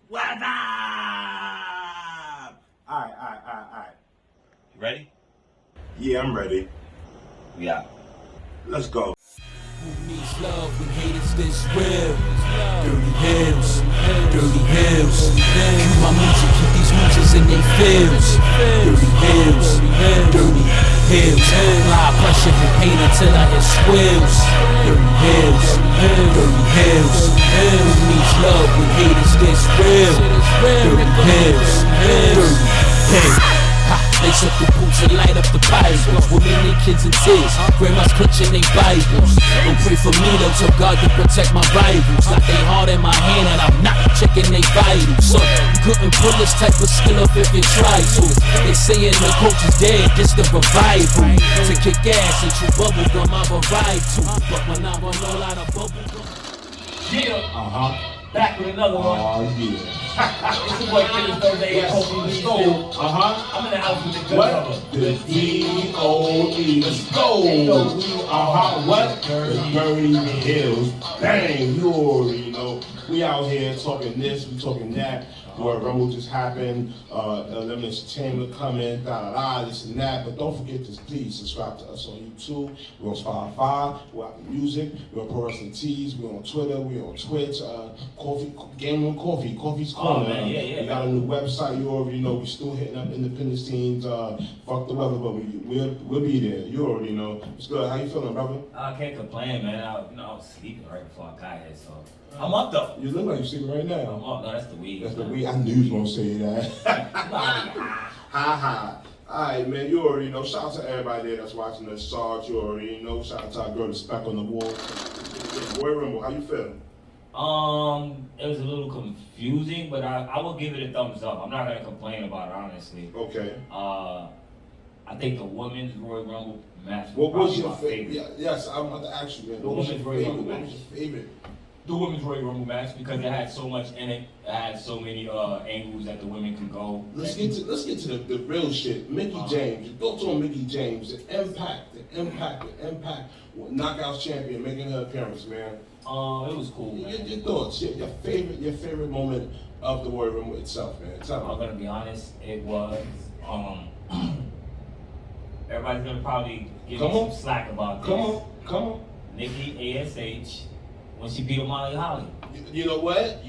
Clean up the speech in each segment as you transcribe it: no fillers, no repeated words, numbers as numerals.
What up? All right. You ready? Yeah, I'm ready. We out. Let's go. Who needs love when hate is this real? DirtyHeelz, DirtyHeelz. Cue my music, keep these mooches in they feels. DirtyHeelz, DirtyHeelz. Apply pressure and pain until I hit squeals. DirtyHeelz, DirtyHeelz. Who needs love when hate is this real? DirtyHeelz, DirtyHeelz. Lace up the boots and light up the Bibles. Women and kids in tears, grandmas clutching they Bibles. Don't pray for me though, tell God to protect my rivals. Got they heart in my hand and I'm not checking they vitals. So you couldn't pull this type of skill up if you tried to. They saying the coach is dead, this the revival. To kick ass and chew bubble gum, I've arrived to. But when I run all out of bubble gum. Yeah. Back with another one. Oh, yeah. It's your boy Killers Thursday. Yes. Hopefully we stole. I'm in the house with the good What? brother. The D-O-E. Let's go. What? The DirtyHeelz. Bang. You already know. We out here talking this, we talking that. Royal Rumble just happened. Elimination Chamber coming. This and that. But don't forget to please subscribe to us on YouTube. We're on Spotify. We're out music. We're on Pro Wrestling Tees. We're on Twitter. We're on Twitch. Game Room Coffee. Coffee's Corner. Man, yeah. We got a new website. You already know. We're still hitting up independent scenes. Fuck the weather, but we'll be there. You already know. It's good. How you feeling, brother? I can't complain, man. I was sleeping right before I got here, so I'm up though. You look like you're sleeping right I'm now. up. No, that's the weed. That's the weed. I knew you was gonna say that. Ha. Alright, man, you already know. Shout out to everybody there that's watching us. Sarge, you already know. Shout out to our girl, the speck on the wall. Royal Rumble, how you feeling? It was a little confusing, but I will give it a thumbs up. I'm not gonna complain about it, honestly. Okay. I think the women's Royal Rumble match What was your my favorite? Yes, I'm about to ask you, man. What was your favorite? What was your favorite? The women's Royal Rumble match, because it had so much in it. It had so many angles that the women could go. Let's get to the real shit. Mickie James, your thoughts on Mickie James, the impact, Knockouts champion, making her appearance, man. It was cool, man. Your thoughts, your favorite moment of the Royal Rumble itself, man. Tell me. I'm gonna be honest, it was everybody's gonna probably give me some slack about this. Come on. Nikki ASH when she beat Molly Holly. You know what?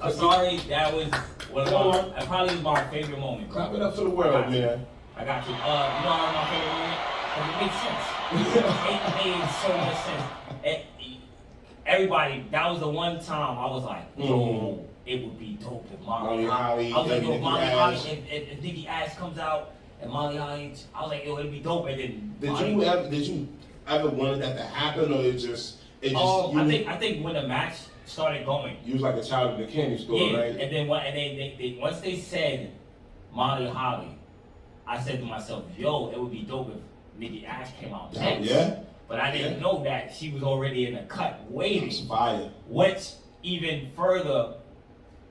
I'm sorry, that was one of my, that probably was my favorite moment. Clap it up for the world, man. I got you. You know how my favorite moment? Because it makes sense. It made so much sense. Everybody, that was the one time I was like, yo, it would be dope if Molly Holly. I was like, yo, Molly Holly, if Nikki Ash comes out and Molly Holly, I was like, yo, it'd be dope. And then Did you ever want that to happen, or it just? I think when the match started going, you was like a child in the candy store, yeah, right? And then they once they said Molly Holly, I said to myself, yo, it would be dope if Nikki Ash came out next. Yeah. But I didn't know that she was already in the cut waiting. Fire. Which even further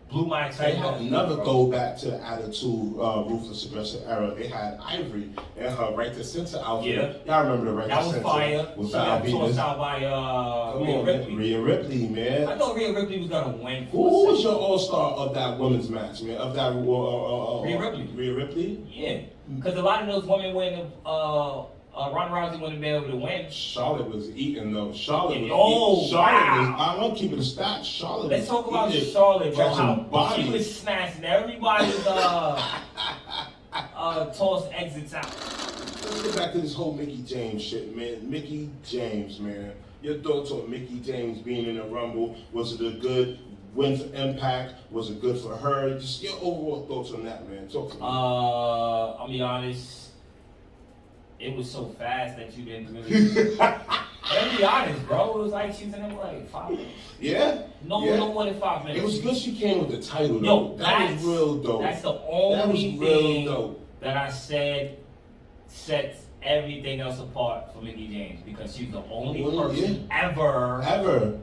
blew my They excitement. had another throwback to the Attitude Ruthless Aggression era. They had Ivory and her right to center outfit. Yeah. Y'all remember the right That to was center? fire. With She got tossed out by Rhea Ripley. Rhea Ripley, man. I thought Rhea Ripley was gonna win. Who was your all-star of that women's match, man? Of that Rhea Ripley. Rhea Ripley? Yeah, because a lot of those women wouldn't Ronda Rousey wouldn't be able to win. Charlotte was eating though. Charlotte was wow. I don't keep it a stat. Charlotte. Let's talk about Charlotte, bro. How she bodies. was snatching everybody's tossed exits out. Let's get back to this whole Mickie James shit, man. Mickie James, man. Your thoughts on Mickie James being in the Rumble? Was it a good win for Impact? Was it good for her? Just your overall thoughts on that, man. Talk to me. I'll be honest. It was so fast that you didn't really. Let's be honest, bro. It was like she was in there for like 5 minutes. Yeah? No more than 5 minutes. It was good she came with the title, though. Yo, that was real dope. That's the only thing dope. that I said sets everything else apart for Mickie James, because she's the only person ever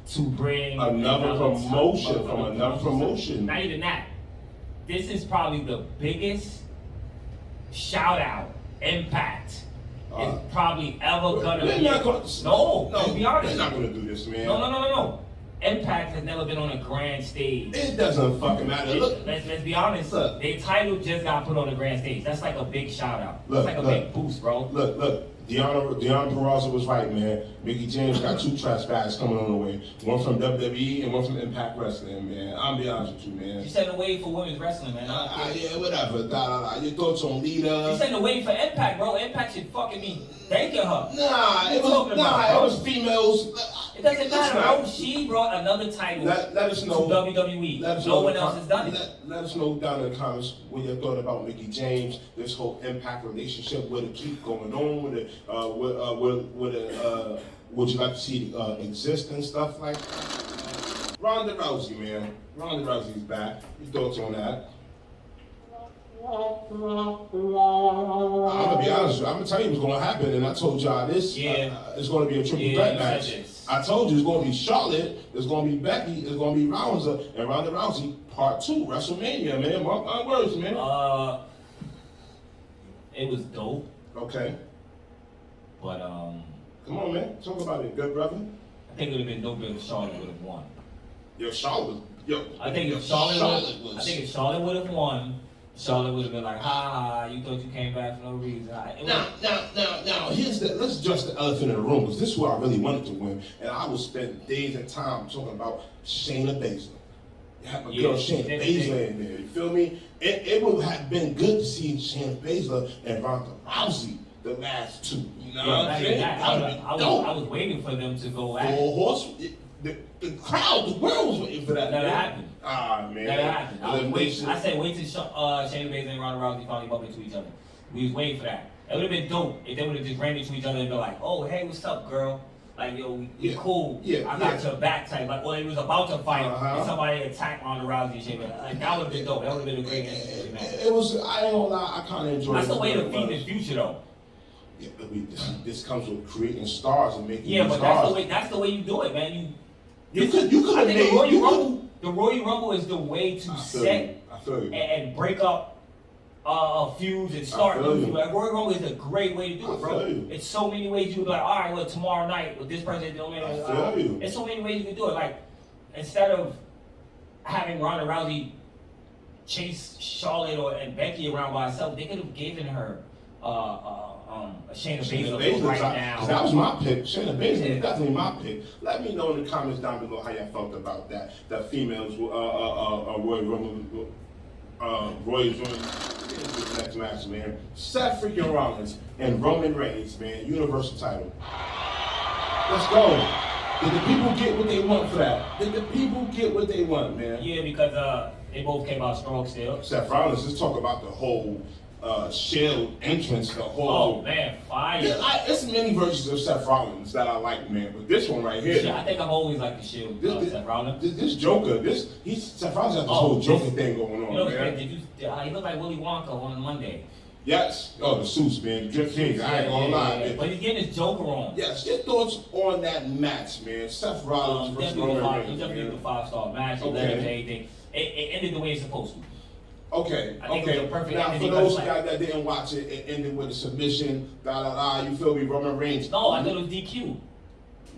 to bring another promotion from another promotion. Not even that. This is probably the biggest shout out Impact is probably ever gonna be. No, let's be honest. They're not gonna do this, man. No. Impact has never been on a grand stage. It doesn't fucking matter. Look, let's be honest. Look. Their title just got put on the grand stage. That's like a big shout out. Look, That's like a big boost, bro. Look. Deanna Peraza was right, man. Mickie James got 2 trash bags coming on the way. One from WWE and one from Impact Wrestling, man. I'll be honest with you, man. She's setting the way for women's wrestling, man. Yeah, whatever. Your thoughts on Lita? She's setting the way for Impact, bro. Impact should fucking be thanking her. It was females. It doesn't matter, bro. She brought another title let us know, to WWE. No one else has done it. Let us know down in the comments what you thought about Mickie James, this whole Impact relationship, would it keep going on, would you like to see it exist and stuff like that? Ronda Rousey, man. Ronda Rousey's back. Your thoughts on that? I'm gonna be honest with you. I'm gonna tell you what's gonna happen, and I told y'all this. It's gonna be a triple threat match. I told you it's gonna be Charlotte, it's gonna be Becky, it's gonna be Ronda, and Ronda Rousey Part 2, WrestleMania, man. Mark my words, man. It was dope. Okay. But come on, man. Talk about it, good brother. I think it would have been dope if Charlotte would have won. I think if Charlotte would have won, Charlotte would have been like, ha, you thought you came back for no reason. Now, let's address the elephant in the room, because this is where I really wanted to win, and I will spend days and time talking about Shayna Baszler. You have my girl Shayna Baszler in there, you feel me? It would have been good to see Shayna Baszler and Ronda Rousey, the last 2. You know what I'm saying? I was waiting for them to go at it. The crowd, the world was waiting for that. Never happened. Ah, man. Never happened. I said wait till Shayna Baszler and Ronda Rousey finally bump into each other. We was waiting for that. It would have been dope if they would have just ran into each other and been like, oh, hey, what's up, girl? Like, yo, we cool. I got your back type. Like, or they was about to fight and somebody attacked Ronda Rousey and shit. Like, that would have been dope. That would have been a great match. It was, I ain't gonna lie, I kind of enjoyed it. That's the way to feed the future, though. Yeah, but this comes with creating stars and making but stars. that's the way you do it, man. You could have made the Royal Rumble is the way to set and break up feuds and start new feuds. Like, Royal Rumble is a great way to do it, bro. It's so many ways you can be like, all right, well, tomorrow night with this person, it's so many ways you can do it. Like, instead of having Ronda Rousey chase Charlotte and Becky around by herself, they could have given her Shayna Baszler right now. That was my pick. Shayna Baszler is definitely my pick. Let me know in the comments down below how y'all felt about that. That females, Royal Rumble, next match, man. Seth freaking Rollins and Roman Reigns, man. Universal title. Let's go. Did the people get what they want for that? Did the people get what they want, man? Yeah, because they both came out strong still. Seth Rollins, let's talk about the whole Shield entrance, the whole. Oh man, fire! It's many versions of Seth Rollins that I like, man. But this one right here, I think I've always liked the Shield. Seth Rollins. This Joker, Seth Rollins has this whole Joker thing going on, man. He looked like Willy Wonka on Monday. Yes. Oh, the suits, man. The drip king. I ain't gonna lie, man. But he's getting his Joker on. Yes. Your thoughts on that match, man? Seth Rollins versus Roman Reigns. Definitely the 5-star match. He led everything. It ended the way it's supposed to. Okay. Now, for those guys that didn't watch it, it ended with a submission. You feel me? Roman Reigns. No, I thought it was DQ.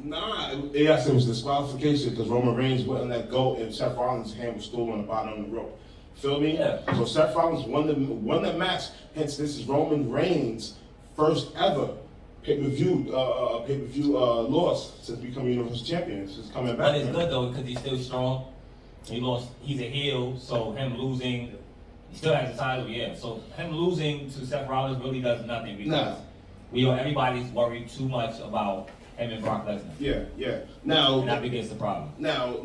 Nah, yes, it was disqualification because Roman Reigns wouldn't let go, and Seth Rollins' hand was still on the bottom of the rope. Feel me? Yeah. So Seth Rollins won the match. Hence, this is Roman Reigns' first ever pay-per-view loss since becoming Universal Champion. Since coming back. But it's good though because he's still strong. He's a heel, so him losing, he still has the title. Yeah. So him losing to Seth Rollins really does nothing because everybody's worried too much about him and Brock Lesnar. Yeah. Now, and that begins the problem. Now,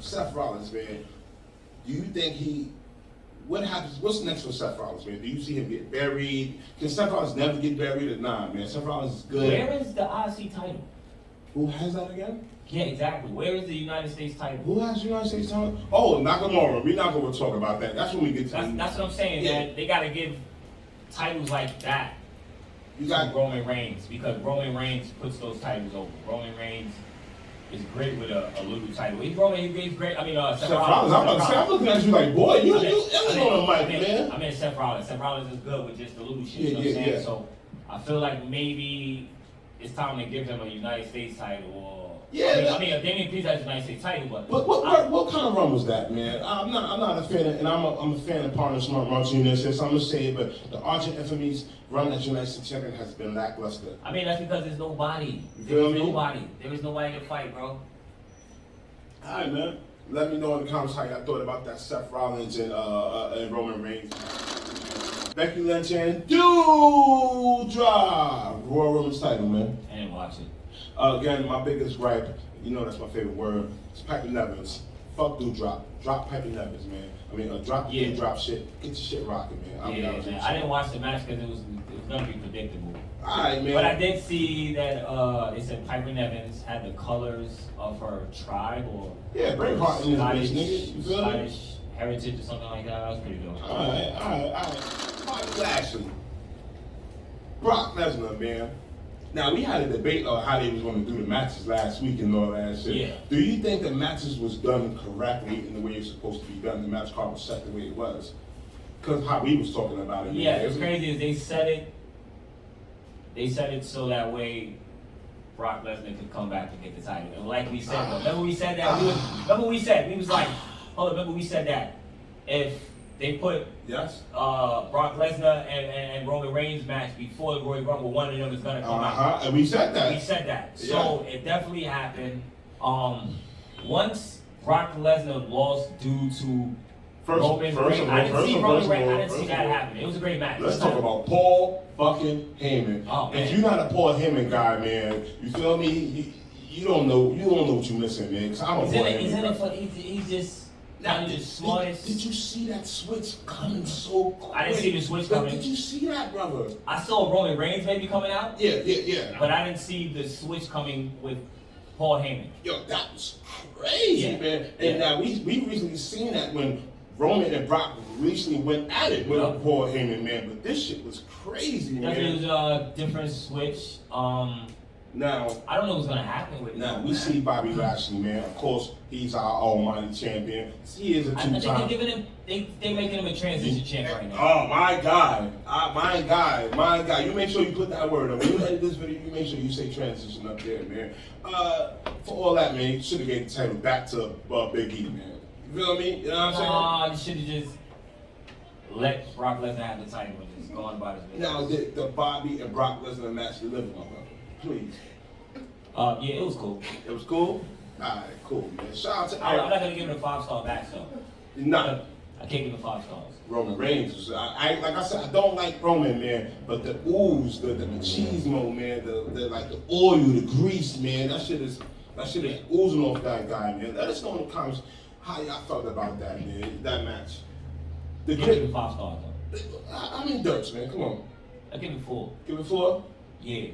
Seth Rollins, man. Do you think what happens? What's next for Seth Rollins, man? Do you see him get buried? Can Seth Rollins never get buried or not, man? Seth Rollins is good. Where is the IC title? Who has that again? Yeah, exactly. Where is the United States title? Who has the United States title? Oh, Nakamura. We're not going to talk about that. That's when we get to That's what I'm saying, man. They got to give titles like that to Roman Reigns because Roman Reigns puts those titles over. Roman Reigns is great with a little title. He's great. I mean, Seth Rollins. I'm looking at you like, boy, you on the mic, man. I mean, Seth Rollins. Seth Rollins is good with just the little shit. You know what I'm saying? So I feel like maybe it's time to give him a United States title Yeah. I mean, Damian Priest has a United States title, but. What kind of run was that, man? I'm not a fan of, and I'm a fan of Partner Smart Martinez. So I'm gonna say it, but the Argent FME's run as United States champion has been lackluster. I mean, that's because there's nobody. There is nobody to fight, bro. All right, man. Let me know in the comments how y'all thought about that Seth Rollins and Roman Reigns. Becky Lynch and DouDrop Royal Women's title, man. I didn't watch it. Again, my biggest gripe, you know that's my favorite word, it's Piper Nevins. Fuck DouDrop. Drop Piper Nevins, man. I mean, drop the DouDrop shit. Get your shit rocking, man. I didn't watch the match because it was gonna be predictable. Alright, man. But I did see that they said Piper Nevins had the colors of her tribe or Braveheart in this bitch, nigga. You feel me? Scottish heritage or something like that. That was pretty dope. Alright. Bobby Lashley. Brock Lesnar, man. Now, we had a debate on how they was going to do the matches last week and all that shit. Yeah. Do you think the matches was done correctly in the way it's supposed to be done? The match card was set the way it was? Because how we was talking about it. Yeah, it's crazy is they said it so that way Brock Lesnar could come back and get the title. And like we said, remember we said that? Remember we said that if they put Brock Lesnar and Roman Reigns match before the Royal Rumble, one of them is gonna come out. And we said that. So it definitely happened. Once Brock Lesnar lost due to Roman Reigns, I didn't see that happen. It was a great match. Let's talk about Paul fucking Heyman. Oh, man. If you're not a Paul Heyman guy, man, you feel me? You don't know what you're missing, man. Cause I'm a Paul Heyman guy. He's just. Now, the smartest. Did you see that switch coming so quick? I didn't see the switch coming. Did you see that, brother? I saw Roman Reigns maybe coming out. Yeah. But I didn't see the switch coming with Paul Heyman. Yo, that was crazy, man. And now we recently seen that when Roman and Brock recently went at it with Paul Heyman, man. But this shit was crazy, man. Definitely was a different switch. Now, I don't know what's gonna happen with it. Now we see Bobby Lashley, man. Of course, he's our almighty champion. He is a two-time. I think they're giving him. They're making him a transition champ right now. Oh my God, my guy. You make sure you put that word up. When you edit this video, you make sure you say transition up there, man. For all that, man, you should have gave the title back to Big E, man. You feel me? You know what I'm saying? You should have just let Brock Lesnar have the title and just go on about his business. Now the Bobby and Brock Lesnar match delivered, my brother. Please. Yeah, it was cool. It was cool? Alright, cool, man. Shout out to I'm not going to give it a 5-star back, so. Nah. I can't give it 5 stars. Roman Reigns. Like I said, I don't like Roman, man, but the ooze, the machismo, man, the oil, the grease, man, that shit is oozing off that guy, man. Let us know in the comments how y'all felt about that, man, that match. I give it 5 stars, though. I mean, Dirts, man, come on. I give it 4. Give it 4? Yeah.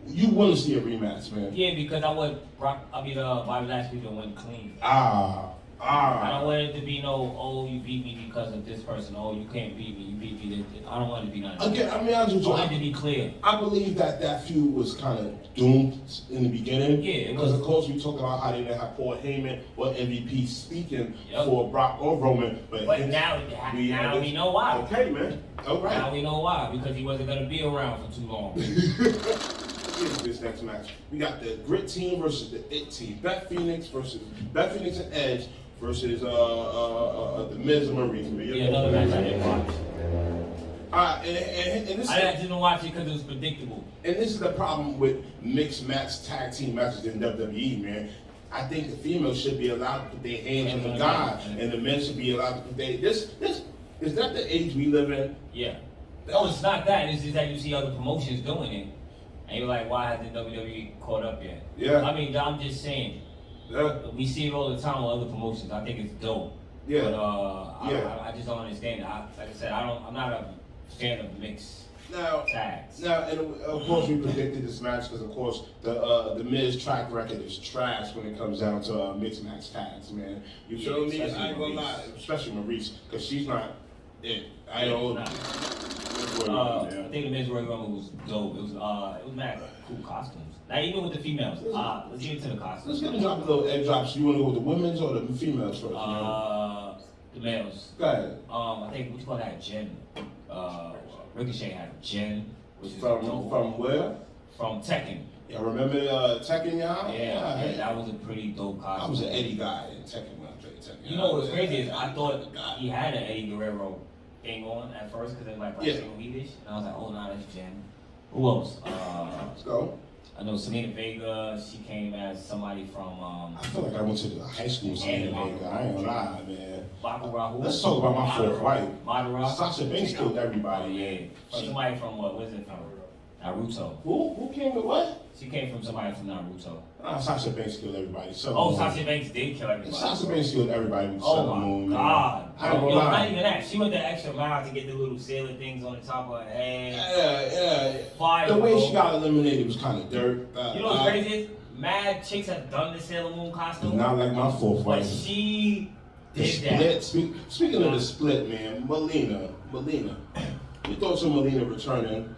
You want to see a rematch, man? Yeah, because I want Bobby Lashley to win clean. I don't want it to be no, you beat me because of this person. Oh, you can't beat me. You beat me. I don't want it to be none of that. Again, I mean, I want it to be clear. I believe that feud was kind of doomed in the beginning. Yeah, because of course we talk about how they didn't have Paul Heyman or MVP speaking for Brock or Roman, but now we know why. Okay, man. All right. Now we know why, because he wasn't gonna be around for too long. This next match, we got the Grit Team versus the It Team. Beth Phoenix and Edge versus the Miz and Maurice. Yeah, another match I didn't watch. And this I didn't watch it because it was predictable. And this is the problem with mixed match tag team matches in WWE, man. I think the females should be allowed to put their hands on the guy, and the men should be allowed to put their. Is that the age we live in? Yeah. No, it's not that. It's just that you see other promotions doing it. And you're like, why hasn't WWE caught up yet? Yeah. I mean, I'm just saying. Yeah. We see it all the time with other promotions. I think it's dope. Yeah. But I just don't understand it. Like I said, I'm not a fan of mixed tags. Now, and of course we predicted this match because of course the Miz track record is trash when it comes down to mixed match tags, man. You feel me? I ain't gonna lie, especially Maurice, because she's not it. I don't. I think the Miz Royal Rumble was dope. It was mad cool costumes. Now even with the females, let's get into the costumes. Let's get drop a little egg drops. You want to go with the women's or the females first? The males. Go ahead. I think which one had Jen? Ricochet had Jen, which is from where? From Tekken. Yeah, remember Tekken, y'all? Yeah. that was a pretty dope costume. I was an Eddie guy in Tekken when I played Tekken. You know what's crazy is I thought he had an Eddie Guerrero thing on at first because it was like single heatish, and I was like, oh nah, that's Jim. Who else? Let's go. I know Selena Vega. She came as somebody from. I feel like I went to the high school Selena Vega. I ain't gonna lie, man. Baccarat. Let's talk about my fourth wife. Madara. Sasha Banks killed everybody. Yeah. Somebody from what? Where's it from? Naruto. Who came with what? She came from somebody from Naruto. Sasha Banks killed everybody. Sasha Banks did kill everybody. Sasha Banks killed everybody with Oh Sun my Moon. God. I ain't gonna lie. Not even that. She went the extra mile to get the little sailor things on the top of her head. Yeah. Fire. The way she got eliminated was kind of dirt. You know what's crazy is? Mad chicks have done the Sailor Moon costume. Not like my fourth But wife. she The did split. that. Speaking of the split, man, Melina. You thought of Melina returning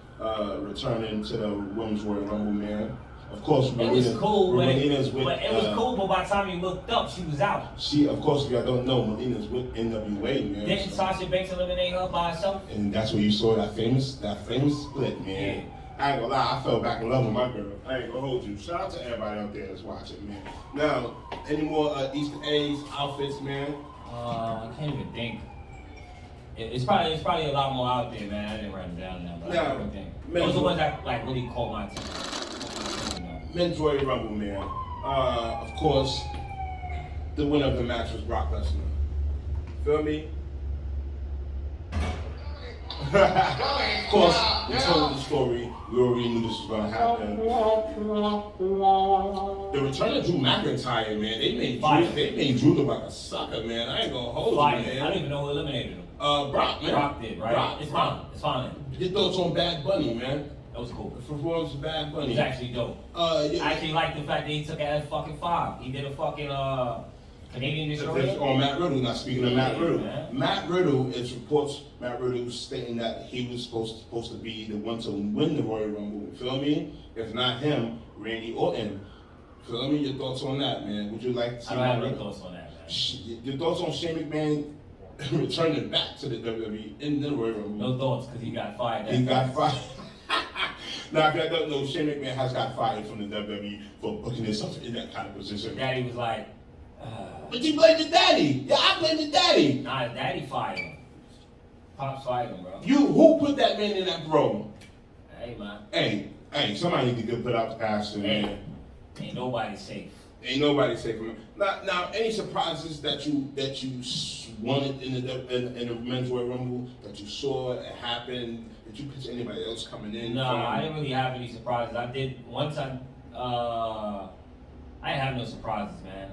to the Women's Royal Rumble, man. Of course, It was cool, but Melina's with. it was cool. But by the time you looked up, she was out. She, of course, if y'all don't know, Melina's with NWA, man. Didn't Sasha Banks eliminate her by herself? And that's where you saw that famous split, man. Yeah. I ain't gonna lie, I fell back in love with my girl. I ain't gonna hold you. Shout out to everybody out there that's watching, man. Now, any more Easter eggs, outfits, man? I can't even think. It's probably a lot more out there, man. I didn't write them down now, but I can't even think. Those are the ones that like really caught my attention. Men's Royal Rumble, man. Of course, the winner of the match was Brock Lesnar. Feel me? Of course, we told the story. We already knew this was gonna happen. The return of Drew McIntyre, man. They made Drew look like a sucker, man. I ain't gonna hold you, man. I don't even know who eliminated him. Brock, man. Brock did, right? It's fine. Your thoughts on Bad Bunny, man? That was cool. The performance of Bad Bunny. It was actually dope. Yeah. I actually like the fact that he took a fucking 5. He did a fucking Canadian Destroyer. On Matt Riddle, not speaking of Matt Riddle. Yeah. Matt Riddle, it's reports Matt Riddle stating that he was supposed to be the one to win the Royal Rumble. You feel me? If not him, Randy Orton. Feel me? Your thoughts on that, man? Would you like to see I don't have any thoughts on that, man. Your thoughts on Shane McMahon returning back to the WWE in the Royal Rumble? No thoughts, because he got fired. He got fired. Now, if you don't know, Shane McMahon has got fired from the WWE for putting himself in that kind of position. Daddy was like, But you blame the daddy. Yeah, I blame the daddy. nah, Daddy fired him. Pops fired him, bro. Who put that man in that role? Hey, man. Hey, somebody need to get put out the pasture, man. Ain't nobody safe. Ain't nobody safe from it. Now, any surprises that you wanted in the Men's Royal Rumble that you saw it happen? Did you picture anybody else coming in? No, I didn't really have any surprises. I did once. I didn't have no surprises, man.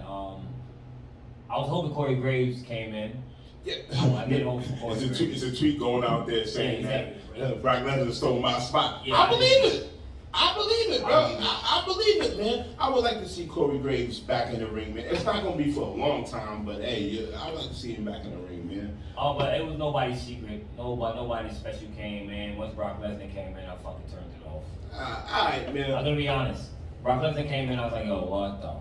I was hoping Corey Graves came in. Yeah. I did hope for Corey Graves. It's a tweet going out there saying that Brock Lesnar stole my spot. Yeah, I believe it. I believe it, bro. I believe it, man. I would like to see Corey Graves back in the ring, man. It's not going to be for a long time, but hey, I'd like to see him back in the ring, man. Oh, but it was nobody's secret. Nobody special came in. Once Brock Lesnar came in, I fucking turned it off. All right, man. I'm gonna be honest. Brock Lesnar came in, I was like, yo, what the?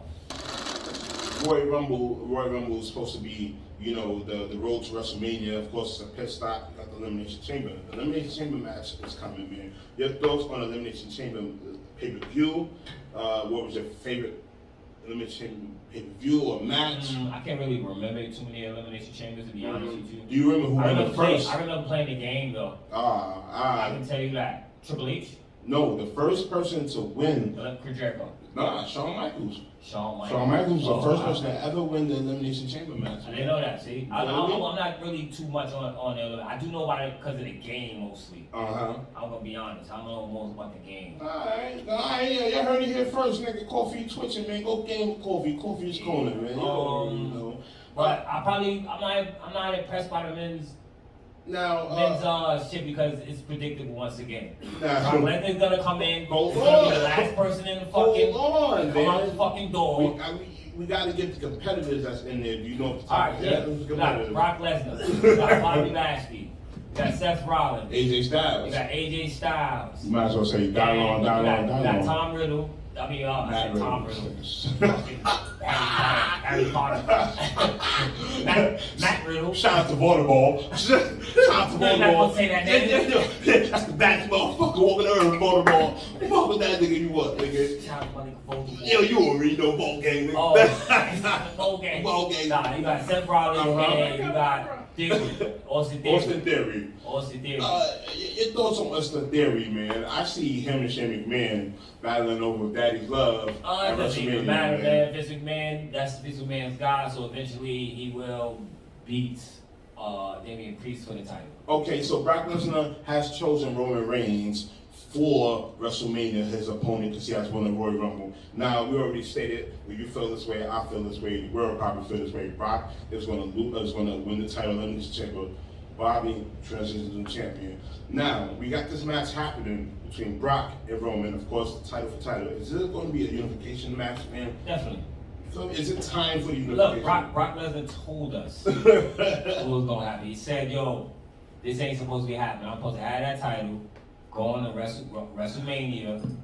Royal Rumble was supposed to be, you know, the road to WrestleMania. Of course, it's a pit stop. You got the Elimination Chamber. The Elimination Chamber match is coming, man. Your thoughts on Elimination Chamber pay-per-view? What was your favorite Elimination Chamber pay-per-view or match? I can't really remember too many Elimination Chambers, to be honest with you. Do you remember who won the first? I remember playing the game, though. I can tell you that. Triple H? No, the first person to win. Chris Jericho. Nah, Shawn Michaels. Shawn Michaels was the first person to ever win the Elimination Chamber match. I didn't know that, see? I'm not really too much on the I do know about it because of the game, mostly. Uh-huh. I'm going to be honest. I don't know most about the game. Alright, you heard it here first, nigga. Coffee twitching, man. Go game with Coffee. Coffee is calling, man. You already know. But I'm not impressed by the men's shit because it's predictable once again. Brock Lesnar's gonna come in. He's gonna be the last person in the fucking. Come out the fucking door. We gotta get the competitors that's in there. You know. Alright, yeah. We got Brock Lesnar. We got Bobby Lashley. We got Seth Rollins. AJ Styles. We got AJ Styles. You might as well say We got Tom Riddle. I mean, I said Tom Riddle. Harry Potter. Matt Riddle. Shout out to Volleyball. Shout out to Volleyball. I'm not gonna say that name. That's the baddest motherfucker walking around with Volleyball. with that nigga, you what, nigga? Shout out to my nigga Vocal. Yo, you already know ball gang, nigga. Oh, ball gang. Ball gang. Nah, you got Seth Rollins, and you got Theory. Austin Theory. Austin Theory. Your thoughts on Austin Theory, man? I see him and Shane McMahon battling over Daddy's Love. It doesn't even matter, man. Vince McMahon, that's Vince McMahon's guy, so eventually he will beat Damian Priest for the title. Okay, so Brock Lesnar has chosen Roman Reigns for WrestleMania, his opponent, because he has won the Royal Rumble. Now, we already stated, when you feel this way, I feel this way, the world probably feel this way. Brock is going to win the title in this chamber. Bobby transitions to champion. Now, we got this match happening between Brock and Roman, of course, title for title. Is it going to be a unification match, man? Definitely. So is it time for the unification? Look, Brock Lesnar told us what was going to happen. He said, yo, this ain't supposed to be happening. I'm supposed to have that title, go on to WrestleMania,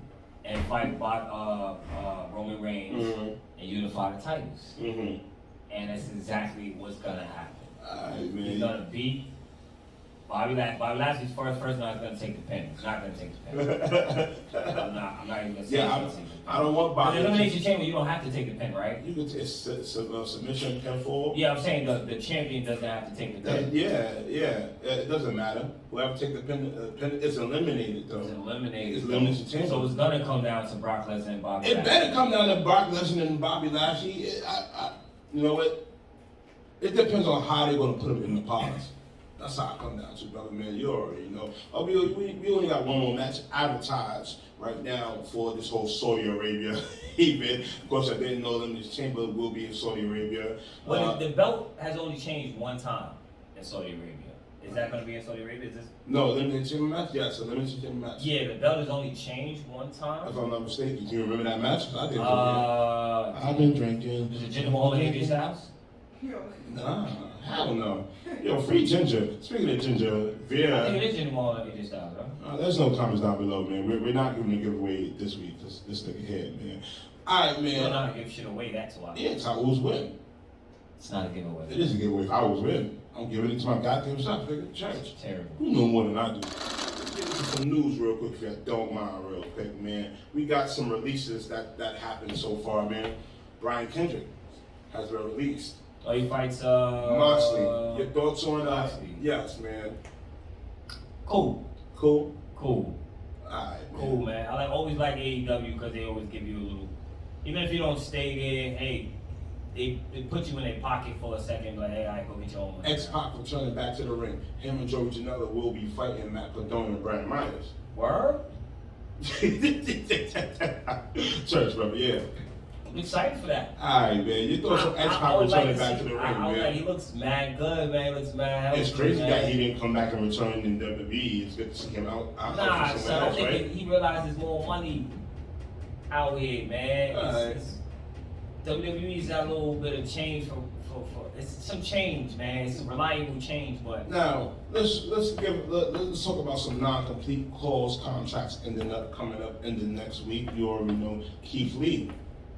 and fight Roman Reigns and unify the titles. And that's exactly what's going to happen. He's going to beat Bobby Lashley's first person not going to take the pin. He's not going to take the pin. I'm not even going to say I don't want Bobby. In the Elimination Chamber, you don't have to take the pin, right? You can take submission, pinfall. Yeah, I'm saying the champion doesn't have to take the pin. It doesn't matter. Whoever take the pin, it's eliminated though. It's eliminated. It's Elimination Chamber. So it's going to come down to Brock Lesnar and Bobby Lashley. It better come down to Brock Lesnar and Bobby Lashley. You know what? It depends on how they're going to put them in the pods. That's how I come down to, brother, man. You already know. We only got one more match advertised right now for this whole Saudi Arabia event. Of course, I didn't know them. This chamber will be in Saudi Arabia. Well, the belt has only changed one time in Saudi Arabia. Is that going to be in Saudi Arabia? No, Elimination Chamber match? Yes, Elimination Chamber match. Yeah, the belt has only changed one time. If I'm not mistaken. Do you remember that match? I didn't. I've been drinking. Is it Jinder Mahal in AJ's house? Nah, hell no. Yo, free Ginger. Speaking of Ginger, Vera. I think it is Jinder Mahal in AJ's house, right? There's no comments down below, man. We're not giving a giveaway this week. This nigga here, man. All right, man. We're not going to give shit away, that's why. Yeah, it's how Wolves win. It's not a giveaway. It is a giveaway if I was win. I'm giving it to my goddamn shop, nigga. Church. It's terrible. You know more than I do. Let's get into some news real quick if you don't mind real quick, man. We got some releases that happened so far, man. Brian Kendrick has been released. Oh, he fights Moxley. Your thoughts on Moxley. Yes, man. Cool. Alright, man. Cool, man. I always like AEW because they always give you a little, even if you don't stay there, hey, they put you in their pocket for a second, like, hey, all right, go get your own money. X-Pac returning back to the ring. Him and Joey Janela will be fighting Matt Cardona and Brian Myers. Word? Church, brother, yeah. I'm excited for that. Alright, man. You thought some X-Pac returning back to the ring, man. He looks mad good, man. He looks mad healthy. It's crazy that he didn't come back and return in WWE. It's good to see him out. Nah, son, I think he realizes more money out here, man. WWE's got a little bit of change for it's some change, man. It's a reliable change, but now let's talk about some non-complete clause contracts ending up coming up in the next week. You already know Keith Lee,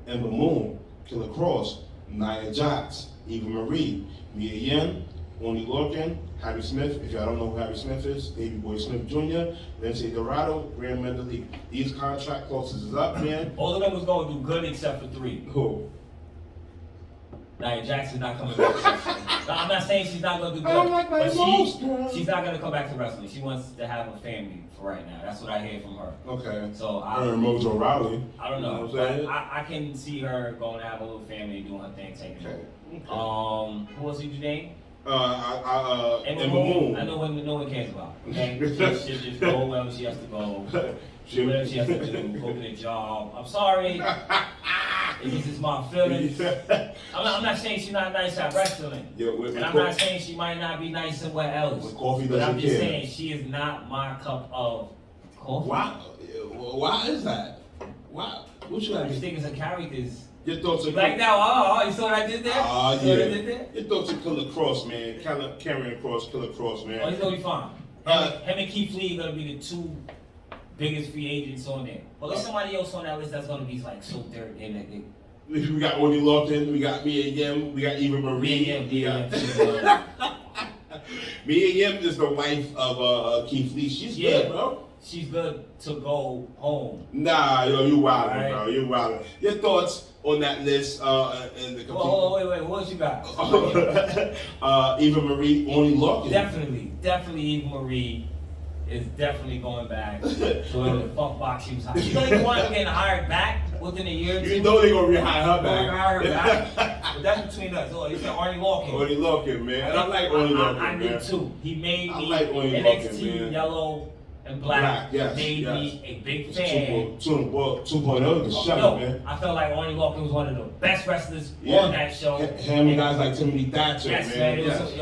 Ember Moon, Killer Cross, Nia Jax, Eva Marie, Mia Yim, Oni Lorcan, Harry Smith. If y'all don't know who Harry Smith is, Davey Boy Smith Jr., Lindsay Dorado, Grand Mendeley. These contract clauses is up, man. all of them was going to do good except for three. Who? Nia Jackson's not coming back to wrestling. No, I'm not saying she's not going to do good, but she's not going to come back to wrestling. She wants to have a family for right now. That's what I hear from her. Okay. So her and Mojo Rawley. I don't know. You know But I can see her going to have a little family, doing her thing, taking okay. over. Who else did you name? Ember Moon. I know no one cares about. Okay, she'll just go wherever she has to go. Do whatever she has to do. Go get a job. I'm sorry. It's just my feelings. I'm not saying she's not nice at wrestling. And I'm not saying she might not be nice somewhere else. But I'm just saying she is not my cup of coffee. Why is that? Why? What you I like? just think it's her characters. Your thoughts are Like now, you saw what I did there? Yeah. Your thoughts are Killer Cross, man. Carrying Cross, Killer Cross, man. Oh, he's gonna be fine. Him and Keith Lee are gonna be the two biggest free agents on there. But there's somebody else on that list that's gonna be like so dirty in it. We got Oni Lawton, we got Mia Yim, we got Eva Marie. Mia Yim is the wife of Keith Lee. She's good, bro. she's good to go home. Nah, yo, you wildin', Right. bro. You wildin'. Your thoughts on that list and the complete... Oh, wait, what else you got? Eva Marie only looking. Definitely Eva Marie is definitely going back to the funk box she was hired. You don't even want her getting hired back within a year or two. You know they're gonna rehire her They're gonna hire her back. back. But that's between us. Oh, you said Arnie Lawkin. Arnie Lawkin, man. And I like Arnie Lawkin, I man. do too. He made I me like Arnie Lawkin, NXT man. Yellow and Black. Yes, made yes. me a big fan. 2.0 the show, Yo, man. I felt like Arnie Lawkin was one of the best wrestlers Yeah. on that show. Him and guys like Timothy Thatcher, Yes, man. man. Yes.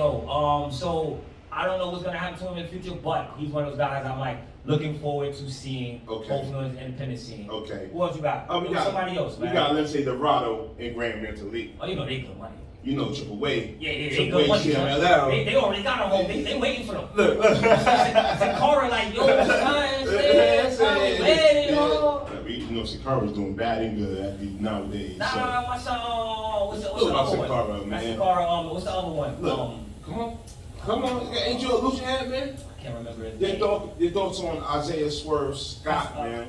So I don't know what's gonna happen to him in the future, but he's one of those guys I'm like looking forward to seeing hopefully on his independent scene. Okay. Who else you got? We got somebody else, man. We got Lindsay Dorado and Grand Metalik. Oh, you know they good money. You know Triple A. Yeah, they Triple good A, money. CMLL. They already got them home. They waiting for them. Look. Sakura like, yo, son, ready, yo. You know Sakura's doing bad and good at these nowadays. Nah, so. what's the other Sakura, one? man. Sakura, what's the other one? Look, come on. Ain't you a loose head, man? I can't remember his Your name. thoughts on Isaiah Swerve Scott, man?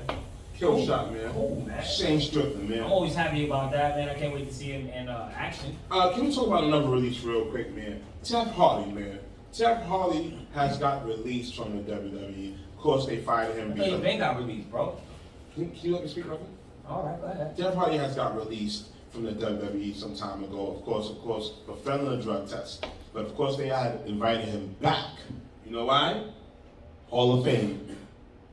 Kill shot, man. Cool, man. Shane Strickland, man. I'm always happy about that, man. I can't wait to see him in action. Can we talk about another release real quick, man? Jeff Hardy, man. Jeff Hardy has got released from the WWE. Of course, they fired him. I thought Ben got released, bro. Can you let me speak, Reverend? All right, go ahead. Jeff Hardy has got released from the WWE some time ago, of course, for failing a drug test. But of course, they had invited him back. You know why? Hall of Fame.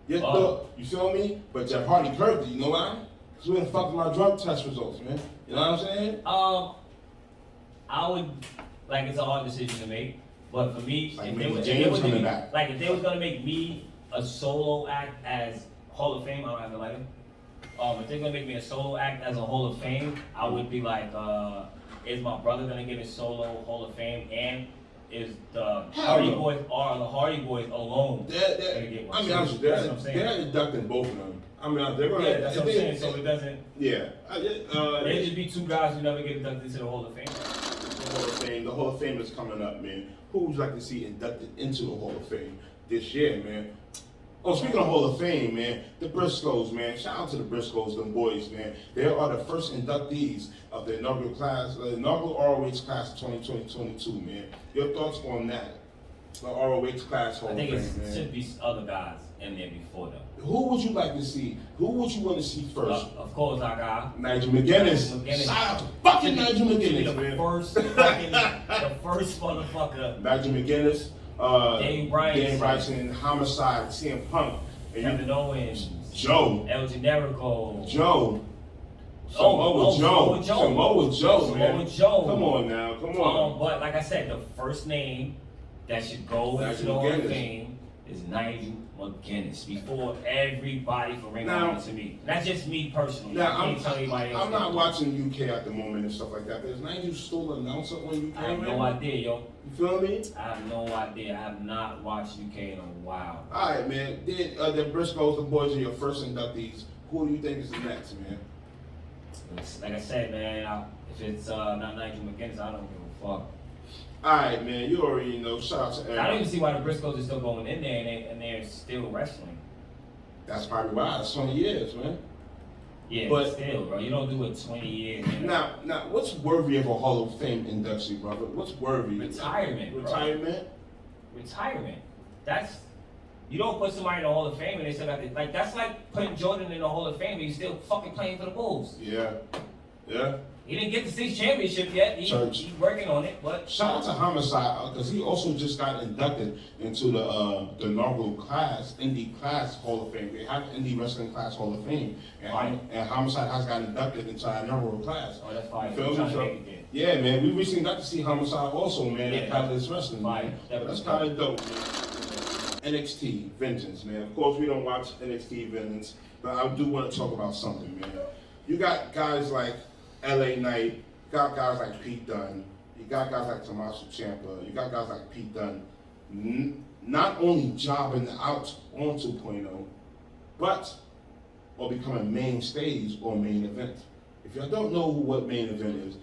You feel me? But Jeff Hardy curved it. You know why? Because we done fucked with my drug test results, man. You know what I'm saying? I would, like, it's a hard decision to make. But for me, Like if Mickie they James was coming back. like if they was gonna make me a solo act as Hall of Fame, I don't have to like him. If they're gonna make me a solo act as a Hall of Fame, I would be like, is my brother gonna get his solo Hall of Fame, and is the Hardy Boys alone gonna get one? I mean, honestly, they're inducting both of them. I mean, they're gonna. Yeah, that's what I'm saying. So it doesn't. Yeah. They just be two guys who never get inducted into the Hall of Fame. The Hall of Fame is coming up, man. Who would you like to see inducted into the Hall of Fame this year, man? Oh, speaking of Hall of Fame, man, the Briscoes, man. Shout out to the Briscoes, them boys, man. They are the first inductees of the inaugural ROH class of 2020-22, man. Your thoughts on that? The ROH class Hall of Fame, man. It should be other guys in there before them. Who would you like to see? Who would you want to see first? Of course, our guy. Nigel McGuinness. Shout out to fucking Nigel McGuinness, man. The first motherfucker. Nigel McGuinness. Dave Bryson, Homicide, CM Punk, Kevin Owens, Joe, El Generico, Joe, Samoa Joe, man. Come on now, come on. But like I said, the first name that should go into the Hall of Fame is Nigel McGuinness before everybody from Ring of Honor to me. That's just me personally. Now, I'm not watching UK at the moment and stuff like that. But is Nigel still an announcer on UK? I have no idea, yo. You feel me? I have no idea. I have not watched UK in a while. All right, man. Then the Briscoes, the boys are your first inductees. Who do you think is the next, man? Like I said, man, if it's not Nigel McGuinness, I don't give a fuck. Alright, man, you already know. Shout out to Aaron. I don't even see why the Briscoes are still going in there and they're still wrestling. That's probably why. It's 20 years, man. Yeah, but still, bro, you don't do it 20 years. Now, what's worthy of a Hall of Fame induction, brother? What's worthy? Retirement, bro. Retirement. That's, you don't put somebody in the Hall of Fame and they still got the, like, that's like putting Jordan in the Hall of Fame and he's still fucking playing for the Bulls. Yeah. He didn't get the 6th championship yet. He's working on it, but shout out to Homicide because he also just got inducted into the inaugural class, Indie Class Hall of Fame. They have Indie Wrestling Class Hall of Fame, and Homicide has got inducted into our inaugural class. Oh, that's fine. Yeah, man. We recently got to see Homicide also, man, at Catalyst Wrestling. Man. That's kind of dope, man. NXT Vengeance, man. Of course, we don't watch NXT Vengeance, but I do want to talk about something, man. You got guys like LA Knight, you got guys like Pete Dunne, you got guys like Tommaso Ciampa, you got guys like Pete Dunne, not only jobbing out on 2.0, but or becoming mainstays or main event. If y'all don't know what main event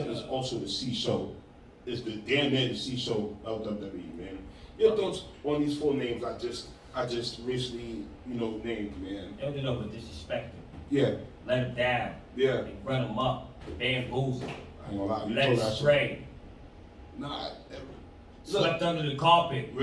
is also the C show. It's the damn near the C show of WWE, man. Your thoughts on these 4 names I just I just recently, named, man. They don't know but disrespect him. Yeah. Let him down. Yeah. They run him up. Bamboozle. I ain't gonna lie. Let him stray. Nah. Slept under the carpet.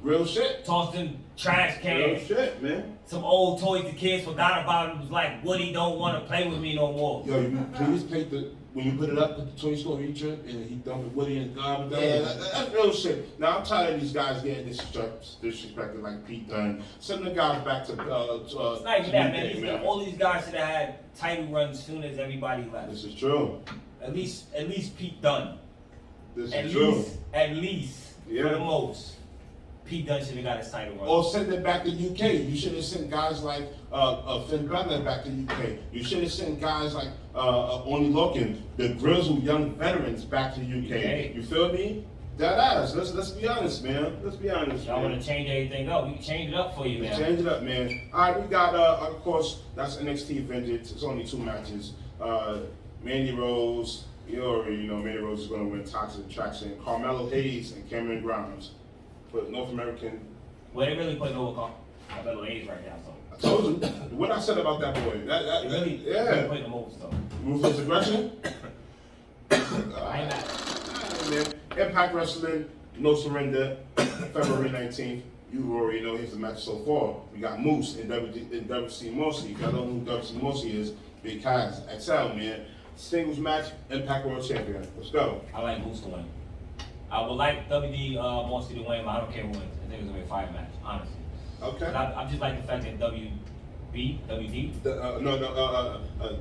Real shit. Tossed in trash cans. Real shit, man. Some old toys the kids forgot about. It was like, Woody don't want to play with me no more. Yo, you please take when you put it up at the toy store each trip and he dumping Woody in the garbage. Yeah. That's real shit. Now I'm tired of these guys getting disrespected like Pete Dunne. Send the guys back to It's not even that, man. All these guys should have had title runs soon as everybody left. This is true. At least Pete Dunne. This is true. At least, for the most, Pete Dunne should have got his title run. Or send it back to UK. You should have sent guys like Finn Balor back to UK. You should have sent guys like Only Looking, the grizzled young veterans back to UK. You feel me? That ass. Let's be honest, man. Let's be honest. Y'all want to change everything up? We can change it up for you, man. Change it up, man. All right, we got of course that's NXT Vintage. It's only 2 matches. Mandy Rose. You already know Mandy Rose is going to win Toxic Attraction. Carmelo Hayes and Cameron Grimes. But North American. Well, they really putting over Carmelo Hayes right now, so. I told you. What I said about that boy. They really putting him over, so. Ruthless aggression. I ain't mad. Impact Wrestling, No Surrender, February 19th. You already know here's the match so far. We got Moose and WC Morsey. If y'all don't know who WC Morsey is, Big Kaz, XL, man. Singles match, Impact World Champion. Let's go. I like Moose to win. I would like WD Morsey to win, but I don't care who wins. I think it's gonna be a fire match, honestly. Okay. I just like the fact that WD.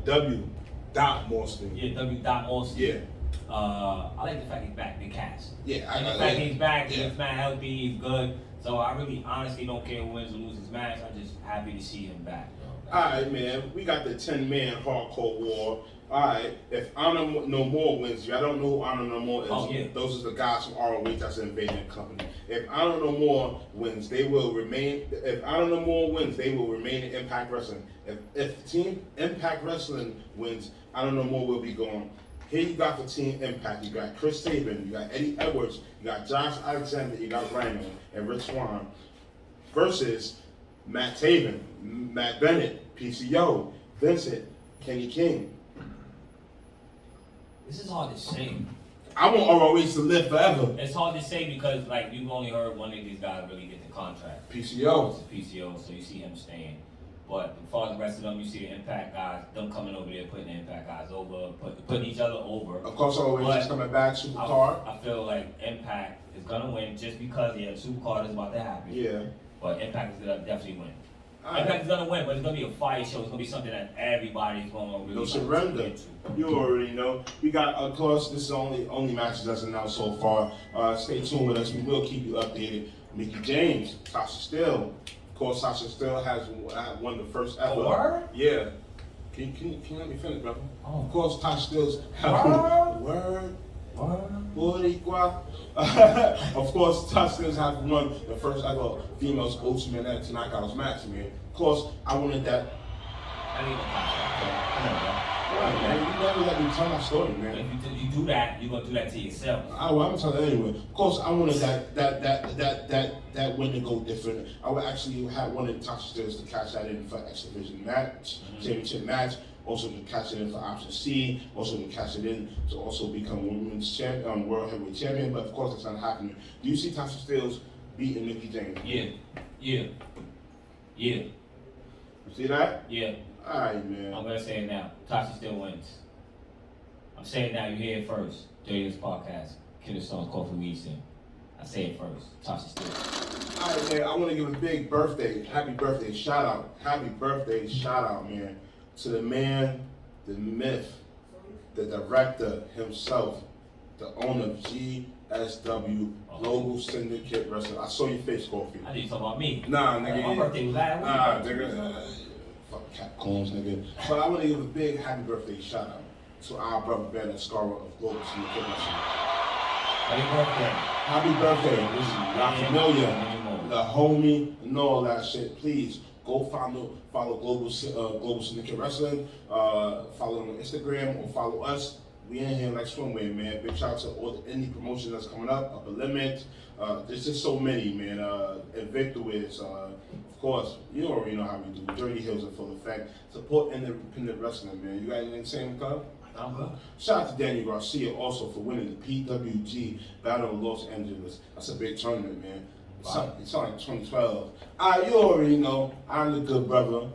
W. Dot Morsey. Yeah, W. Morsey. Yeah. I like the fact he's back, Big Cass. Yeah, I like the fact he's back, he's man healthy, he's good. So I really honestly don't care who wins or loses match. I'm just happy to see him back. Alright, man. We got the 10-man hardcore war. Alright, if Honor No More wins, y'all don't know who Honor No More is. Oh, yeah. Those are the guys from ROH that's invading the company. If Honor No More wins, they will remain. If Honor No More wins, they will remain in Impact Wrestling. If Team Impact Wrestling wins, Honor No More will be gone. Here you got for Team Impact. You got Chris Sabin, you got Eddie Edwards, you got Josh Alexander, you got Rhino and Rich Swann versus Matt Taven, Matt Bennett, PCO, Vincent, Kenny King. This is hard to say. I want ROH to live forever. It's hard to say because like you've only heard one of these guys really get the contract. PCO. It's PCO, so you see him staying. But as far as the rest of them, you see the Impact guys, them coming over there, putting the Impact guys over, putting each other over. Of course, ROH is coming back, Supercard. I feel like Impact is gonna win just because Supercard is about to happen. Yeah. But Impact is gonna definitely win. Right. Impact is gonna win, but it's gonna be a fire show. It's gonna be something that everybody's gonna really No surrender. You already know. We got, of course, this is only matches that's announced so far. Stay tuned with us. We will keep you updated. Mickie James, Tasha Steele. Of course, Tasha Steele has won the first ever. Oh, word? Yeah. Can you let me finish, brother? Oh. Of course, Tasha Steele's word. Boricua. Of course, Tasha Steele have won the first ever females Ultimate to Knockouts match, man. Of course, I wanted that. I need a contract. Come on, bro. Right, man. You never let me tell my story, man. If you do that, you're gonna do that to yourself. I'm gonna tell it anyway. Of course, I wanted that win to go different. I would actually have wanted Tasha Steele to cash that in for X Division match, championship match. Also to cash it in for option C. Also to cash it in to also become women's champion, world heavyweight champion. But of course, it's not happening. Do you see Tasha Steele's beating Mickie James? Yeah. You see that? Yeah. All right, man. I'm gonna say it now. Tasha Steele wins. I'm saying it now. You hear it first. DirtyHeelz podcast. Killer Stone's Coffee Weed Sim. I say it first. Tasha Steele. All right, man. I want to give a big birthday, happy birthday shout out, man, to the man, the myth, the director himself, the owner of GSW Global Syndicate Wrestling. I saw your face, Coffee. I didn't talk about me. Nah, nigga. My birthday was last week. Nigga. Fuck Capcoms, nigga. But I want to give a big happy birthday shout out to our brother Ben Escara of Global Syndicate Wrestling. Happy birthday. Y'all familiar. The homie and all that shit. Please go follow Global Syndicate Wrestling. Follow them on Instagram or follow us. We in here like swimwear, man. Big shout out to all the indie promotions that's coming up. Upper Limit. There's just so many, man. Invictus, of course, you already know how we do. DirtyHeelz in full effect. Support independent wrestling, man. You got anything to say, McCall? I'm good. Shout out to Daniel Garcia also for winning the PWG Battle of Los Angeles. That's a big tournament, man. It's like 2012. You already know. I'm the good brother.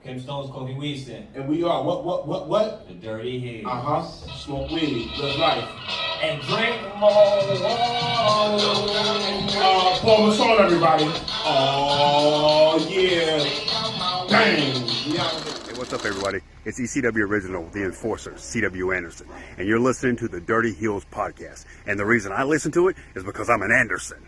Kim Stone's Kobe Weaston. And we are what? The DirtyHeelz. Smoke weed, live life. And drink more water. Paul Masson, everybody. Oh, yeah. Bang. Hey, what's up, everybody? It's ECW Original, the Enforcer, C.W. Anderson. And you're listening to the DirtyHeelz podcast. And the reason I listen to it is because I'm an Anderson.